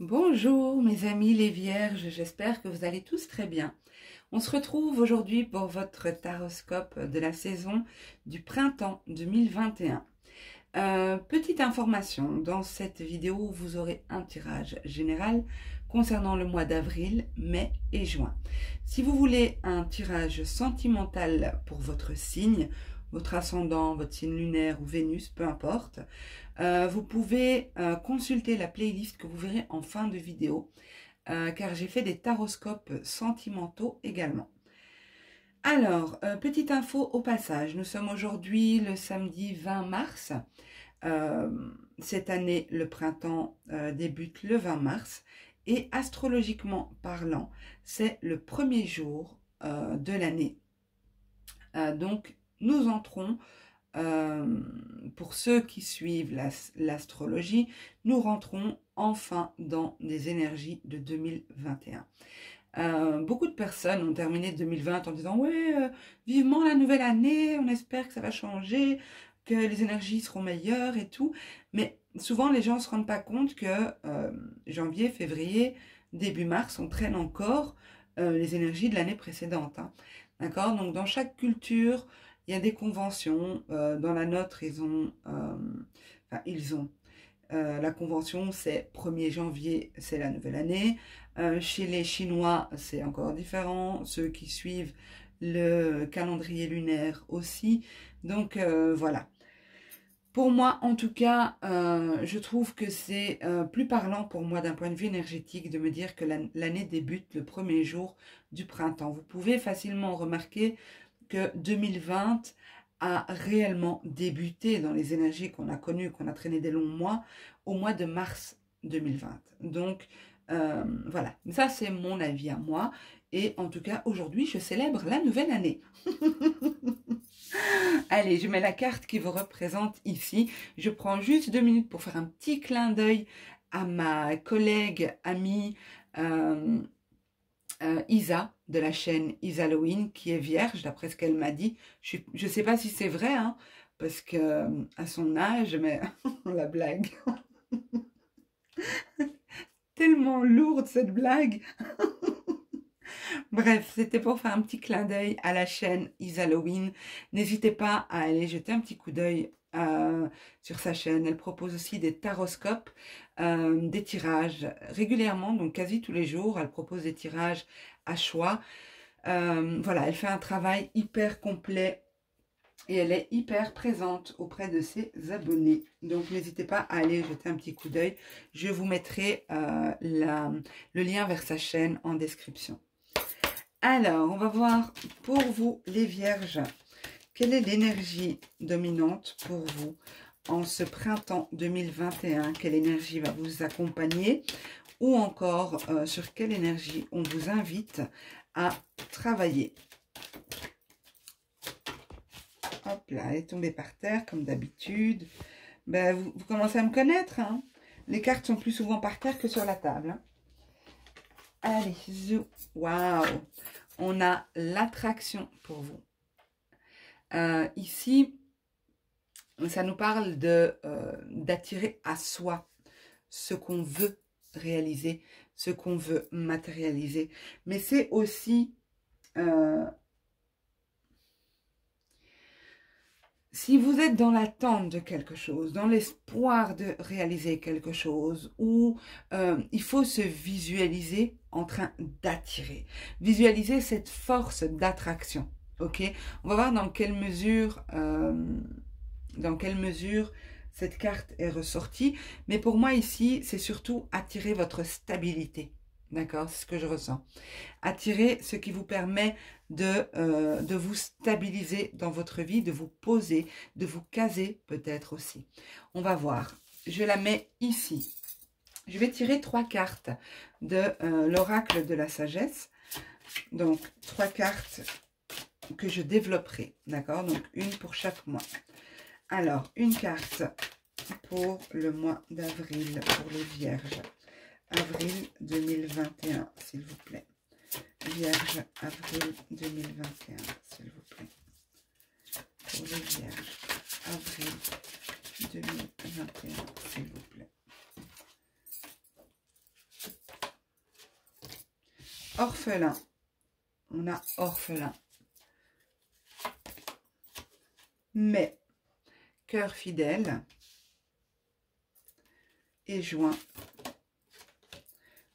Bonjour mes amis les vierges, j'espère que vous allez tous très bien. On se retrouve aujourd'hui pour votre taroscope de la saison du printemps 2021. Petite information, dans cette vidéo vous aurez un tirage général concernant le mois d'avril, mai et juin. Si vous voulez un tirage sentimental pour votre signe, votre ascendant, votre signe lunaire ou Vénus, peu importe, vous pouvez consulter la playlist que vous verrez en fin de vidéo, car j'ai fait des taroscopes sentimentaux également. Alors, petite info au passage, nous sommes aujourd'hui le samedi 20 mars. Cette année, le printemps débute le 20 mars et astrologiquement parlant, c'est le premier jour de l'année. Donc, nous entrons, pour ceux qui suivent l'astrologie, nous rentrons enfin dans des énergies de 2021. Beaucoup de personnes ont terminé 2020 en disant « Ouais, vivement la nouvelle année, on espère que ça va changer, que les énergies seront meilleures et tout. » Mais souvent, les gens ne se rendent pas compte que janvier, février, début mars, on traîne encore les énergies de l'année précédente. Hein. D'accord? Donc, dans chaque culture, il y a des conventions. Dans la nôtre, la convention, c'est 1er janvier, c'est la nouvelle année. Chez les Chinois, c'est encore différent. Ceux qui suivent le calendrier lunaire aussi. Donc, voilà. Pour moi, en tout cas, je trouve que c'est plus parlant pour moi d'un point de vue énergétique de me dire que l'année débute le premier jour du printemps. Vous pouvez facilement remarquer que 2020 a réellement débuté dans les énergies qu'on a connues, qu'on a traînées des longs mois, au mois de mars 2020. Donc, voilà. Ça, c'est mon avis à moi. Et en tout cas, aujourd'hui, je célèbre la nouvelle année. Allez, je mets la carte qui vous représente ici. Je prends juste 2 minutes pour faire un petit clin d'œil à ma collègue, amie Isa, de la chaîne Isalloween, qui est vierge, d'après ce qu'elle m'a dit. Je ne sais pas si c'est vrai, hein, parce que à son âge, mais la blague. Tellement lourde cette blague. Bref, c'était pour faire un petit clin d'œil à la chaîne Isalloween. N'hésitez pas à aller jeter un petit coup d'œil sur sa chaîne. Elle propose aussi des taroscopes, des tirages régulièrement, donc quasi tous les jours. Elle propose des tirages à choix. Voilà, elle fait un travail hyper complet et elle est hyper présente auprès de ses abonnés. Donc n'hésitez pas à aller jeter un petit coup d'œil. Je vous mettrai le lien vers sa chaîne en description. Alors, on va voir pour vous les vierges, quelle est l'énergie dominante pour vous en ce printemps 2021? Quelle énergie va vous accompagner? Ou encore, sur quelle énergie on vous invite à travailler? Hop là, elle est tombée par terre comme d'habitude. Ben, vous commencez à me connaître. Hein, les cartes sont plus souvent par terre que sur la table. Hein. Allez, zou. Waouh! On a l'attraction pour vous. Ici, ça nous parle d'attirer à soi ce qu'on veut réaliser, ce qu'on veut matérialiser. Mais c'est aussi, si vous êtes dans l'attente de quelque chose, dans l'espoir de réaliser quelque chose, où il faut se visualiser en train d'attirer, visualiser cette force d'attraction. Ok, on va voir dans quelle mesure cette carte est ressortie. Mais pour moi ici, c'est surtout attirer votre stabilité. D'accord, c'est ce que je ressens. Attirer ce qui vous permet de vous stabiliser dans votre vie, de vous poser, de vous caser peut-être aussi. On va voir. Je la mets ici. Je vais tirer 3 cartes de l'oracle de la sagesse. Donc, 3 cartes que je développerai. D'accord, donc une pour chaque mois. Alors, une carte pour le mois d'avril, pour les vierges. Avril 2021, s'il vous plaît. Vierge, avril 2021, s'il vous plaît. Pour les vierges, avril 2021, s'il vous plaît. orphelin. On a orphelin. Mais, cœur fidèle. Et joint.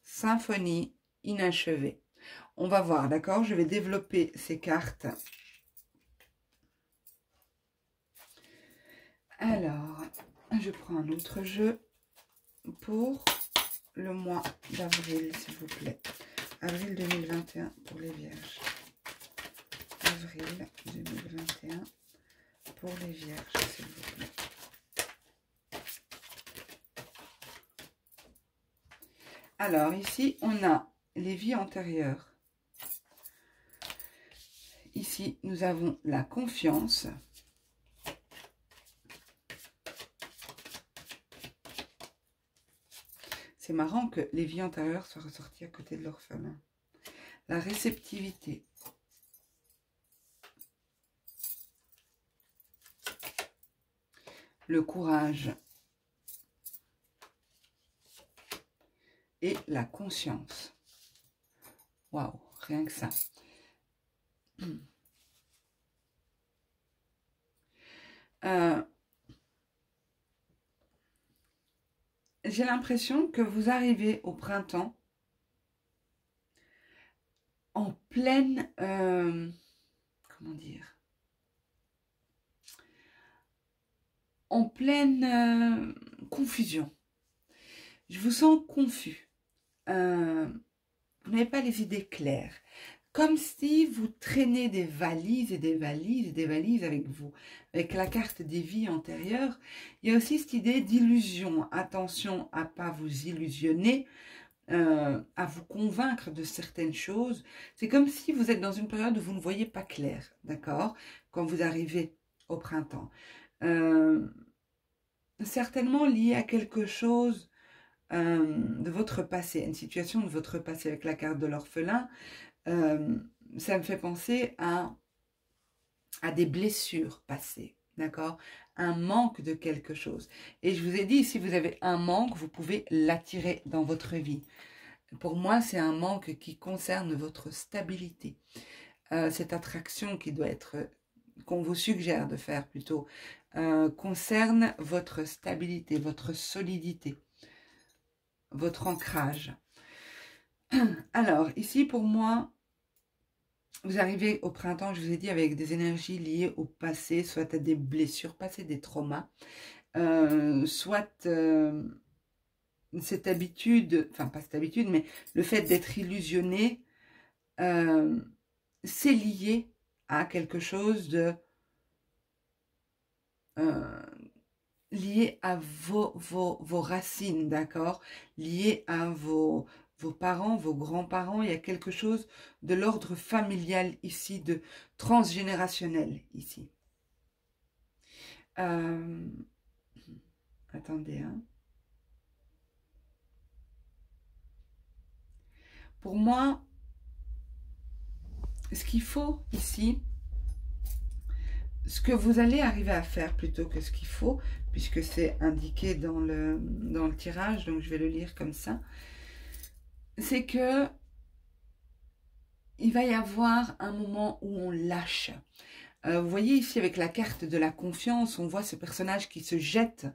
Symphonie inachevée. On va voir, d'accord? Je vais développer ces cartes. Alors, je prends un autre jeu pour le mois d'avril, s'il vous plaît. Avril 2021 pour les vierges. Avril 2021 pour les vierges, s'il vous plaît. Alors, ici, on a les vies antérieures. Ici, nous avons la confiance. C'est marrant que les vies antérieures soient ressorties à côté de l'orphelin. La réceptivité. Le courage. Et la conscience. Waouh, rien que ça. J'ai l'impression que vous arrivez au printemps en pleine, comment dire, en pleine confusion. Je vous sens confus. Vous n'avez pas les idées claires. Comme si vous traînez des valises et des valises et des valises avec vous. Avec la carte des vies antérieures, il y a aussi cette idée d'illusion. Attention à ne pas vous illusionner, à vous convaincre de certaines choses. C'est comme si vous êtes dans une période où vous ne voyez pas clair, d'accord? Quand vous arrivez au printemps. Certainement lié à quelque chose de votre passé, une situation de votre passé avec la carte de l'orphelin. Ça me fait penser à des blessures passées, d'accord? Un manque de quelque chose. Et je vous ai dit, si vous avez un manque, vous pouvez l'attirer dans votre vie. Pour moi, c'est un manque qui concerne votre stabilité. Cette attraction qui doit être, qu'on vous suggère de faire plutôt, concerne votre stabilité, votre solidité, votre ancrage. Alors, ici, pour moi, vous arrivez au printemps, je vous ai dit, avec des énergies liées au passé, soit à des blessures passées, des traumas, soit cette habitude, enfin pas cette habitude, mais le fait d'être illusionné, c'est lié à quelque chose de... lié à vos racines, d'accord? Lié à vos parents, vos grands-parents. Il y a quelque chose de l'ordre familial ici, de transgénérationnel ici. Attendez, hein. Pour moi, ce qu'il faut ici, ce que vous allez arriver à faire plutôt que ce qu'il faut, puisque c'est indiqué dans le tirage, donc je vais le lire comme ça, c'est que il va y avoir un moment où on lâche. Vous voyez ici avec la carte de la confiance, on voit ce personnage qui se jette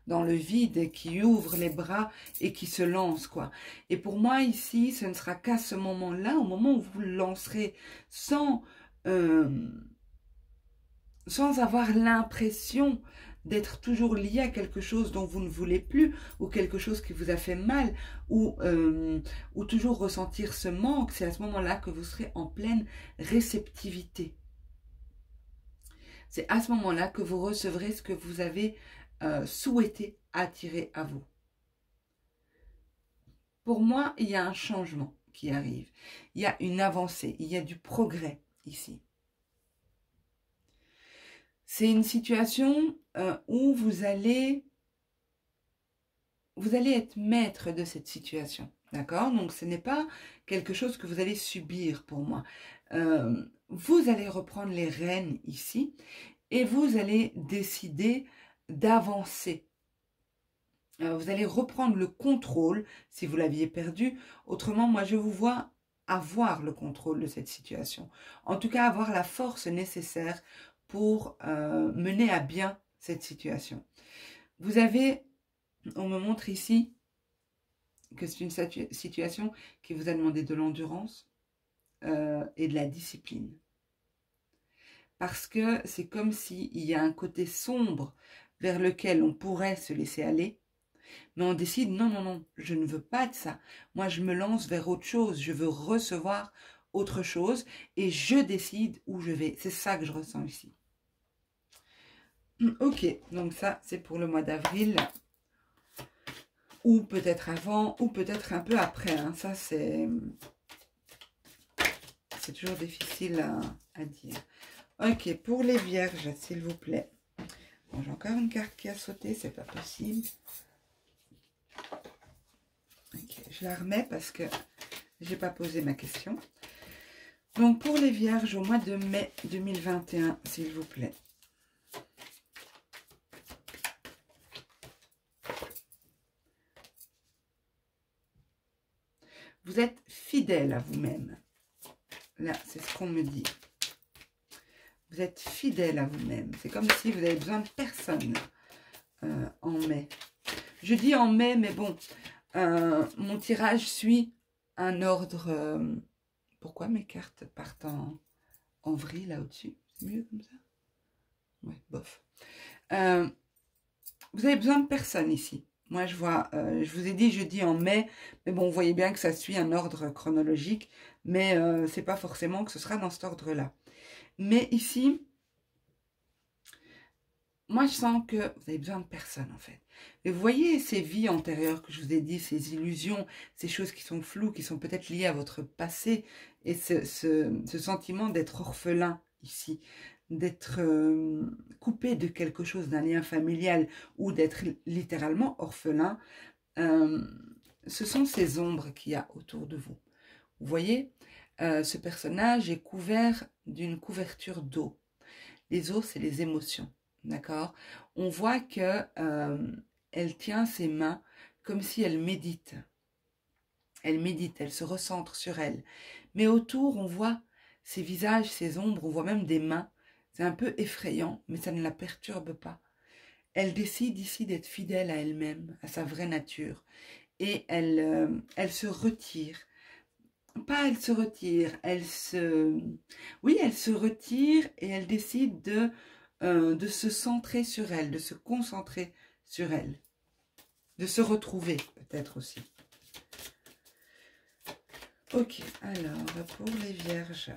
dans le vide, qui ouvre les bras et qui se lance, quoi. Et pour moi ici, ce ne sera qu'à ce moment-là, au moment où vous le lancerez sans avoir l'impression d'être toujours lié à quelque chose dont vous ne voulez plus, ou quelque chose qui vous a fait mal, ou toujours ressentir ce manque. C'est à ce moment-là que vous serez en pleine réceptivité. C'est à ce moment-là que vous recevrez ce que vous avez souhaité attirer à vous. Pour moi, il y a un changement qui arrive. Il y a une avancée, il y a du progrès ici. C'est une situation où vous allez être maître de cette situation. D'accord? Donc, ce n'est pas quelque chose que vous allez subir pour moi. Vous allez reprendre les rênes ici et vous allez décider d'avancer. Vous allez reprendre le contrôle si vous l'aviez perdu. Autrement, moi, je vous vois avoir le contrôle de cette situation. En tout cas, avoir la force nécessaire pour mener à bien cette situation. Vous avez, on me montre ici que c'est une situation qui vous a demandé de l'endurance et de la discipline. Parce que c'est comme s'il y a un côté sombre vers lequel on pourrait se laisser aller, mais on décide non, non, non, je ne veux pas de ça. Moi, je me lance vers autre chose, je veux recevoir autre chose et je décide où je vais. C'est ça que je ressens ici. Ok, donc ça, c'est pour le mois d'avril. Ou peut-être avant, ou peut-être un peu après. Hein. Ça, c'est toujours difficile à dire. Ok, pour les vierges, s'il vous plaît. Bon, j'ai encore une carte qui a sauté, c'est pas possible. Ok, je la remets parce que j'ai pas posé ma question. Donc, pour les vierges, au mois de mai 2021, s'il vous plaît. Vous êtes fidèle à vous-même. Là, c'est ce qu'on me dit. Vous êtes fidèle à vous-même. C'est comme si vous avez besoin de personne en mai. Je dis en mai, mais bon, mon tirage suit un ordre. Pourquoi mes cartes partent en vrille là au-dessus? C'est mieux comme ça? Ouais, bof. Vous avez besoin de personne ici. Moi, je vois, je vous ai dit jeudi en mai, mais bon, vous voyez bien que ça suit un ordre chronologique, mais c'est pas forcément que ce sera dans cet ordre-là. Mais ici, moi, je sens que vous avez besoin de personne, en fait. Et vous voyez ces vies antérieures que je vous ai dit, ces illusions, ces choses qui sont floues, qui sont peut-être liées à votre passé, et ce sentiment d'être orphelin ici, d'être coupé de quelque chose, d'un lien familial, ou d'être littéralement orphelin, ce sont ces ombres qu'il y a autour de vous. Vous voyez, ce personnage est couvert d'une couverture d'eau. Les eaux, c'est les émotions. D'accord? On voit que elle tient ses mains comme si elle médite. Elle médite, elle se recentre sur elle. Mais autour, on voit ses visages, ses ombres, on voit même des mains. C'est un peu effrayant, mais ça ne la perturbe pas. Elle décide ici d'être fidèle à elle-même, à sa vraie nature. Et elle se retire. Pas elle se retire, elle se... Oui, elle se retire et elle décide de se centrer sur elle, de se concentrer sur elle, de se retrouver peut-être aussi. Ok, alors pour les vierges,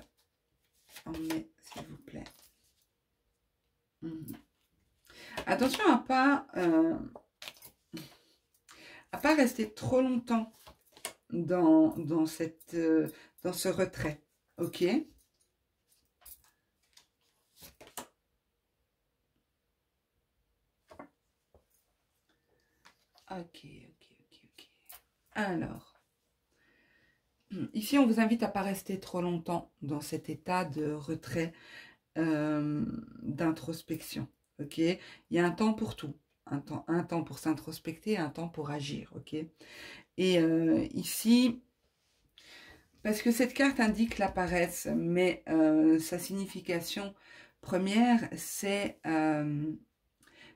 en mai, s'il vous plaît. Attention à pas rester trop longtemps dans ce retrait, ok? Ok. Alors, ici, on vous invite à ne pas rester trop longtemps dans cet état de retrait, d'introspection. Ok, il y a un temps pour tout. Un temps pour s'introspecter, un temps pour agir. Ok, et ici, parce que cette carte indique la paresse, mais sa signification première, c'est le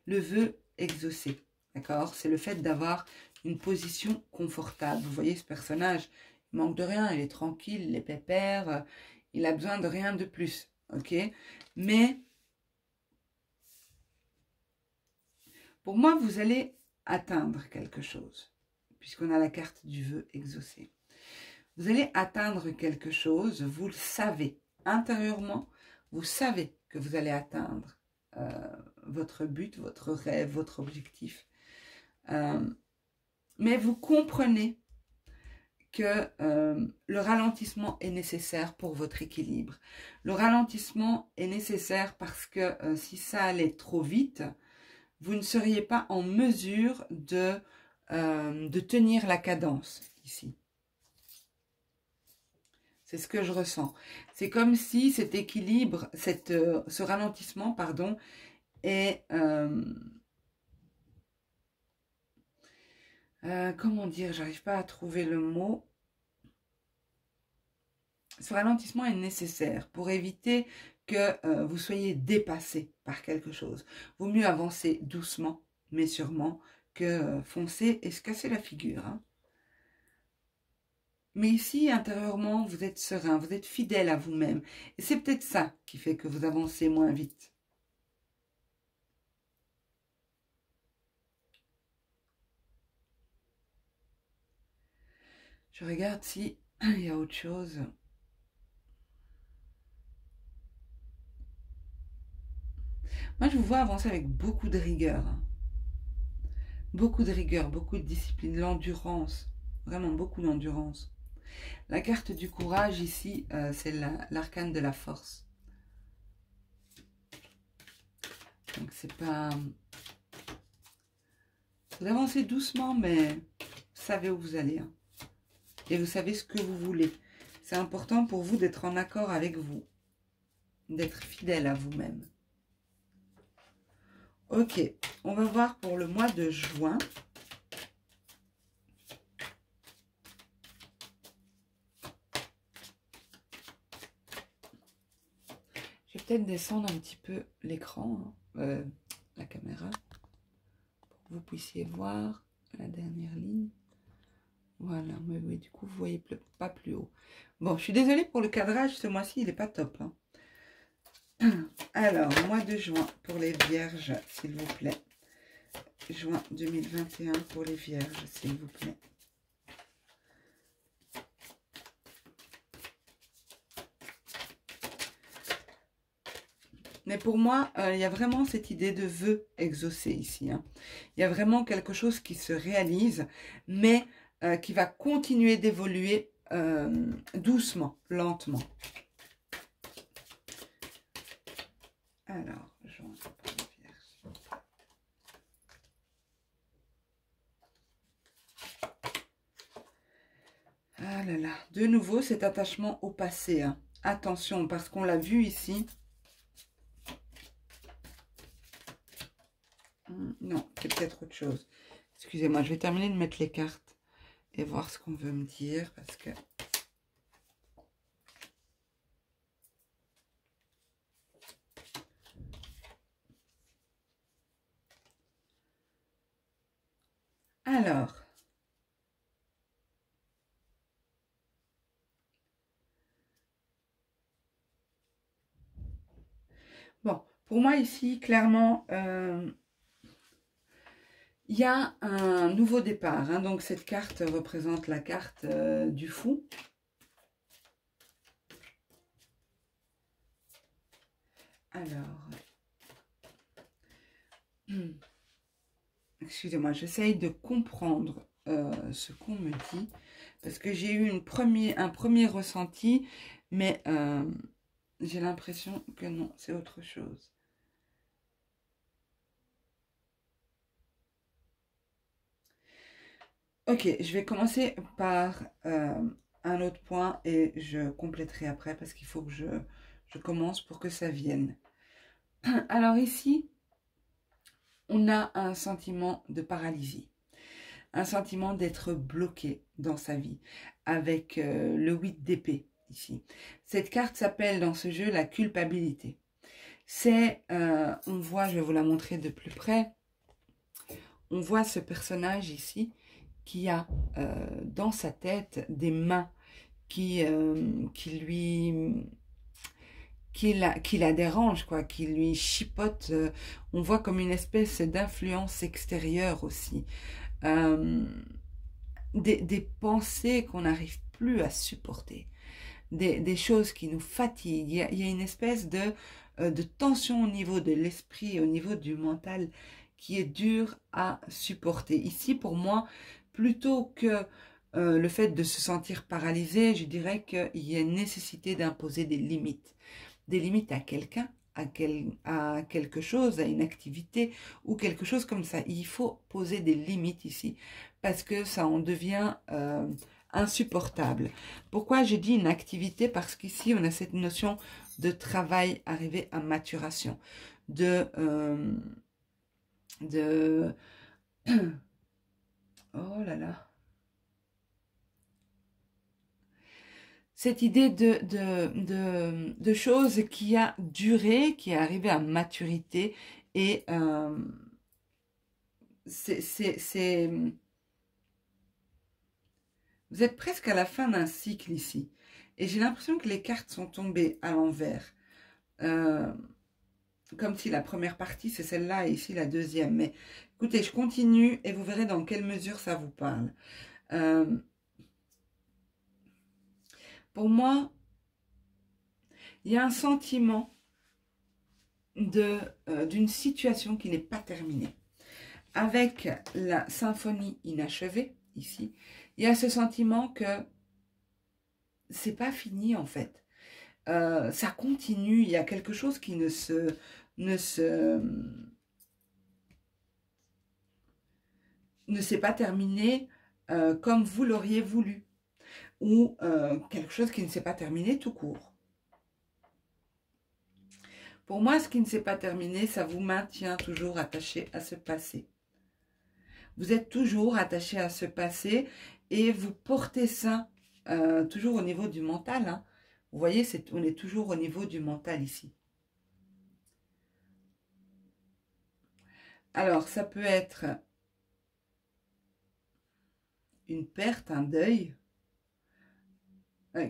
vœu exaucé. D'accord, c'est le fait d'avoir une position confortable. Vous voyez ce personnage, il manque de rien, il est tranquille, il est pépère, il a besoin de rien de plus. Ok, mais pour moi, vous allez atteindre quelque chose, puisqu'on a la carte du vœu exaucé. Vous allez atteindre quelque chose, vous le savez. Intérieurement, vous savez que vous allez atteindre votre but, votre rêve, votre objectif. Mais vous comprenez que le ralentissement est nécessaire pour votre équilibre. Le ralentissement est nécessaire parce que si ça allait trop vite, vous ne seriez pas en mesure de tenir la cadence ici. C'est ce que je ressens. C'est comme si cet équilibre, ce ralentissement, pardon, est... comment dire, j'arrive pas à trouver le mot. Ce ralentissement est nécessaire pour éviter que vous soyez dépassé par quelque chose. Vaut mieux avancer doucement, mais sûrement, que foncer et se casser la figure. Hein. Mais ici, intérieurement, vous êtes serein, vous êtes fidèle à vous-même. Et c'est peut-être ça qui fait que vous avancez moins vite. Je regarde si il y a autre chose. Moi, je vous vois avancer avec beaucoup de rigueur. Hein. Beaucoup de rigueur, beaucoup de discipline, l'endurance. Vraiment beaucoup d'endurance. La carte du courage ici, c'est l'arcane de la force. Donc c'est pas... Vous avancez doucement, mais vous savez où vous allez. Hein. Et vous savez ce que vous voulez. C'est important pour vous d'être en accord avec vous. D'être fidèle à vous-même. Ok, on va voir pour le mois de juin. Je vais peut-être descendre un petit peu l'écran, hein, la caméra, pour que vous puissiez voir la dernière ligne. Voilà, mais oui, du coup, vous voyez pas plus haut. Bon, je suis désolée pour le cadrage, ce mois-ci, il n'est pas top. Hein. Alors, mois de juin pour les vierges, s'il vous plaît. Juin 2021 pour les vierges, s'il vous plaît. Mais pour moi, il y a vraiment cette idée de vœu exaucé ici. Hein. Il y a vraiment quelque chose qui se réalise, mais qui va continuer d'évoluer doucement, lentement. Alors, juin pour les vierges. Ah là là, de nouveau cet attachement au passé. Hein. Attention, parce qu'on l'a vu ici. Non, c'est peut-être autre chose. Excusez-moi, je vais terminer de mettre les cartes et voir ce qu'on veut me dire parce que... Alors... Bon, pour moi ici, clairement, il y a un nouveau départ. Hein, donc cette carte représente la carte du fou. Alors, excusez-moi, j'essaye de comprendre ce qu'on me dit. Parce que j'ai eu un premier ressenti, mais j'ai l'impression que non, c'est autre chose. Ok, je vais commencer par un autre point et je compléterai après parce qu'il faut que je commence pour que ça vienne. Alors ici, on a un sentiment de paralysie, un sentiment d'être bloqué dans sa vie avec le 8 d'épée ici. Cette carte s'appelle dans ce jeu la culpabilité. C'est, on voit, je vais vous la montrer de plus près, on voit ce personnage ici qui a dans sa tête des mains qui la dérange, quoi, qui lui chipote. On voit comme une espèce d'influence extérieure aussi. Des pensées qu'on n'arrive plus à supporter. Des choses qui nous fatiguent. Il y a une espèce de tension au niveau de l'esprit, au niveau du mental, qui est dur à supporter. Ici, pour moi, plutôt que le fait de se sentir paralysé, je dirais qu'il y a une nécessité d'imposer des limites. Des limites à quelqu'un, à quelque chose, à une activité ou quelque chose comme ça. Il faut poser des limites ici parce que ça en devient insupportable. Pourquoi j'ai dit une activité? Parce qu'ici, on a cette notion de travail arrivé à maturation, oh là là. cette idée de choses qui a duré, qui est arrivée à maturité et vous êtes presque à la fin d'un cycle ici. Et j'ai l'impression que les cartes sont tombées à l'envers. Comme si la première partie, c'est celle-là, et ici la deuxième. Mais écoutez, je continue et vous verrez dans quelle mesure ça vous parle. Pour moi, il y a un sentiment d'une situation qui n'est pas terminée. Avec la symphonie inachevée, ici, il y a ce sentiment que c'est pas fini en fait. Ça continue, il y a quelque chose qui ne s'est pas terminé comme vous l'auriez voulu. Ou quelque chose qui ne s'est pas terminé tout court. Pour moi, ce qui ne s'est pas terminé, ça vous maintient toujours attaché à ce passé. Vous êtes toujours attaché à ce passé et vous portez ça toujours au niveau du mental. Hein. Vous voyez, on est toujours au niveau du mental ici. Alors, ça peut être une perte, un deuil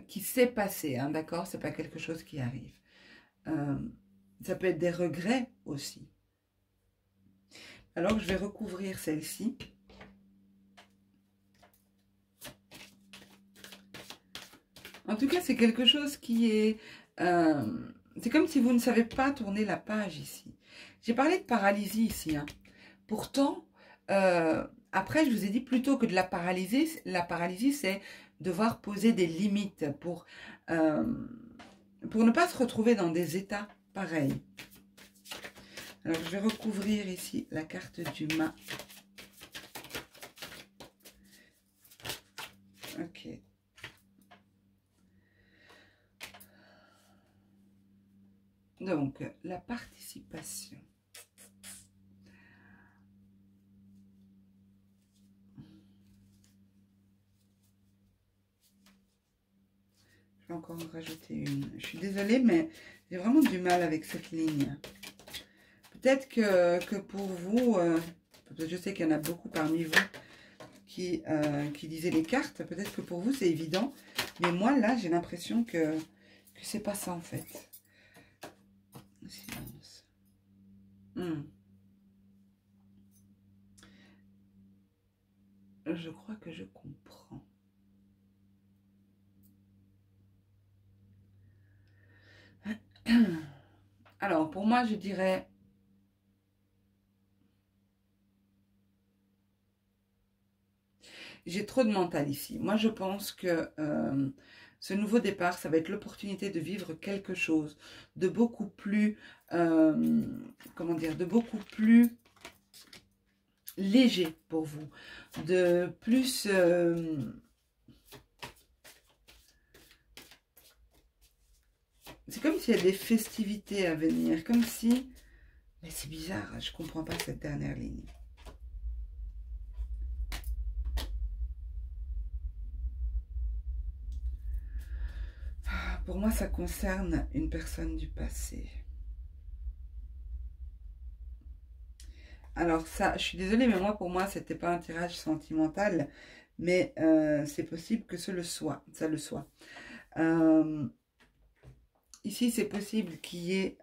qui s'est passé, hein, d'accord? C'est pas quelque chose qui arrive. Ça peut être des regrets aussi. Alors, je vais recouvrir celle-ci. En tout cas, c'est quelque chose qui est... c'est comme si vous ne savez pas tourner la page ici. J'ai parlé de paralysie ici. Hein. Pourtant, après, je vous ai dit plutôt que de la paralysie, c'est devoir poser des limites pour ne pas se retrouver dans des états pareils. Alors, je vais recouvrir ici la carte du mât. Ok. Donc, la participation. Je vais encore en rajouter une. Je suis désolée, mais j'ai vraiment du mal avec cette ligne. Peut-être que pour vous, je sais qu'il y en a beaucoup parmi vous qui lisaient les cartes. Peut-être que pour vous, c'est évident. Mais moi, là, j'ai l'impression que c'est pas ça, en fait. Silence. Je crois que je comprends. Alors, pour moi, je dirais... J'ai trop de mental ici. Moi, je pense que ce nouveau départ, ça va être l'opportunité de vivre quelque chose de beaucoup plus... comment dire? De beaucoup plus léger pour vous. De plus... c'est comme s'il y a des festivités à venir. Comme si... Mais c'est bizarre, je ne comprends pas cette dernière ligne. Pour moi, ça concerne une personne du passé. Alors ça, je suis désolée, mais moi, pour moi, c'était pas un tirage sentimental, mais c'est possible que ça le soit. Ici, c'est possible qu'il y ait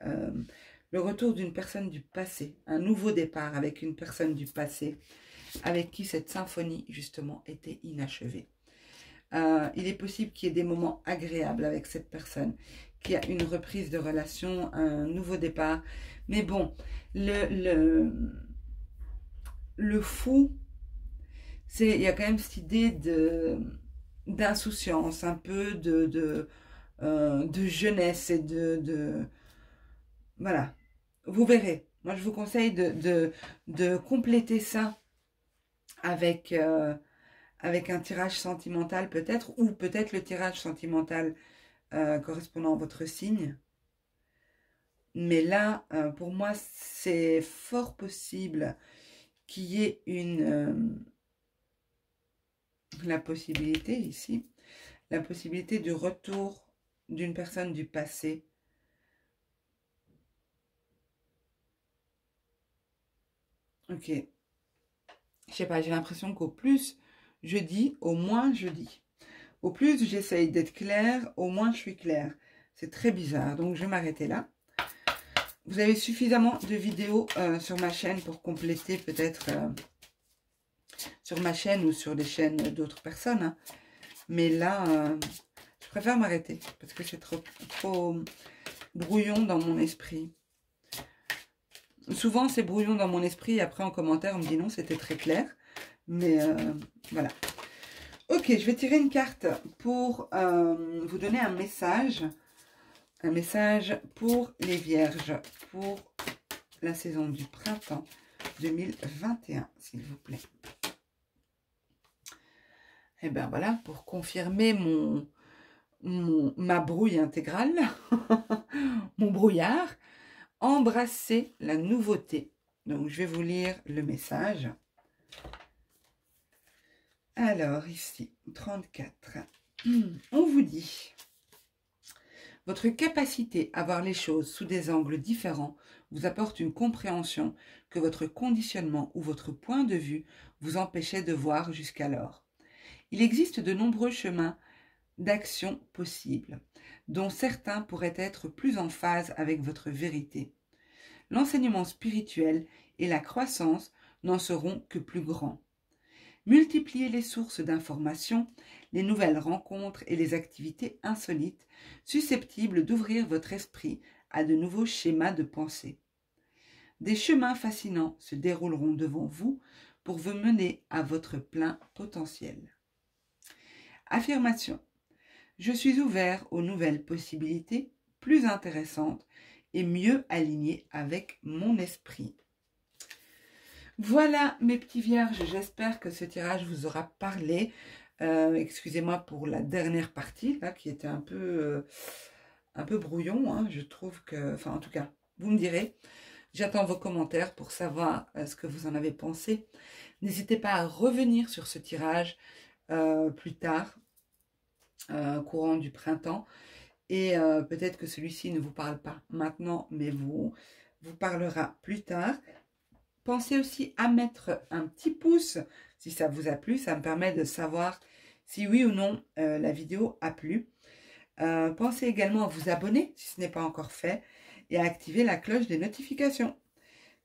le retour d'une personne du passé, un nouveau départ avec une personne du passé, avec qui cette symphonie, justement, était inachevée. Il est possible qu'il y ait des moments agréables avec cette personne, qu'il y a une reprise de relation, un nouveau départ. Mais bon, le fou, il y a quand même cette idée d'insouciance, un peu de jeunesse et voilà, vous verrez. Moi, je vous conseille de compléter ça avec un tirage sentimental peut-être, ou peut-être le tirage sentimental correspondant à votre signe. Mais là, pour moi, c'est fort possible qu'il y ait la possibilité ici. la possibilité du retour d'une personne du passé. Ok. Je sais pas, j'ai l'impression qu'au plus je dis, au moins je dis. Au plus j'essaye d'être claire, au moins je suis claire. C'est très bizarre, donc je vais m'arrêter là. Vous avez suffisamment de vidéos sur ma chaîne pour compléter peut-être sur ma chaîne ou sur les chaînes d'autres personnes. Hein. Mais là, je préfère m'arrêter parce que c'est trop brouillon dans mon esprit. Souvent, c'est brouillon dans mon esprit. Et après, en commentaire, on me dit non, c'était très clair. Mais voilà. Ok, je vais tirer une carte pour vous donner un message. Un message pour les vierges, pour la saison du printemps 2021, s'il vous plaît. Et bien voilà, pour confirmer ma brouille intégrale, mon brouillard, embrasser la nouveauté. Donc, je vais vous lire le message. Alors, ici, 34. On vous dit... Votre capacité à voir les choses sous des angles différents vous apporte une compréhension que votre conditionnement ou votre point de vue vous empêchait de voir jusqu'alors. Il existe de nombreux chemins d'action possibles, dont certains pourraient être plus en phase avec votre vérité. L'enseignement spirituel et la croissance n'en seront que plus grands. Multipliez les sources d'informations, les nouvelles rencontres et les activités insolites susceptibles d'ouvrir votre esprit à de nouveaux schémas de pensée. Des chemins fascinants se dérouleront devant vous pour vous mener à votre plein potentiel. Affirmation. Je suis ouvert aux nouvelles possibilités, plus intéressantes et mieux alignées avec mon esprit. Voilà mes petits vierges, j'espère que ce tirage vous aura parlé. Excusez-moi pour la dernière partie, là, qui était un peu brouillon. Hein. Je trouve que, enfin en tout cas, vous me direz. J'attends vos commentaires pour savoir ce que vous en avez pensé. N'hésitez pas à revenir sur ce tirage plus tard, courant du printemps. Et peut-être que celui-ci ne vous parle pas maintenant, mais vous parlera plus tard. Pensez aussi à mettre un petit pouce si ça vous a plu. Ça me permet de savoir si oui ou non la vidéo a plu. Pensez également à vous abonner si ce n'est pas encore fait et à activer la cloche des notifications.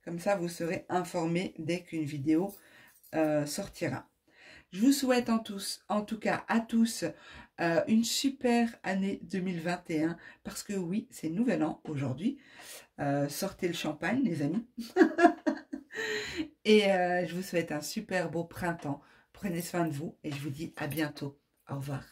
Comme ça, vous serez informé dès qu'une vidéo sortira. Je vous souhaite en tout cas à tous une super année 2021 parce que oui, c'est Nouvel An aujourd'hui. Sortez le champagne, les amis. Et je vous souhaite un super beau printemps. Prenez soin de vous et je vous dis à bientôt. Au revoir.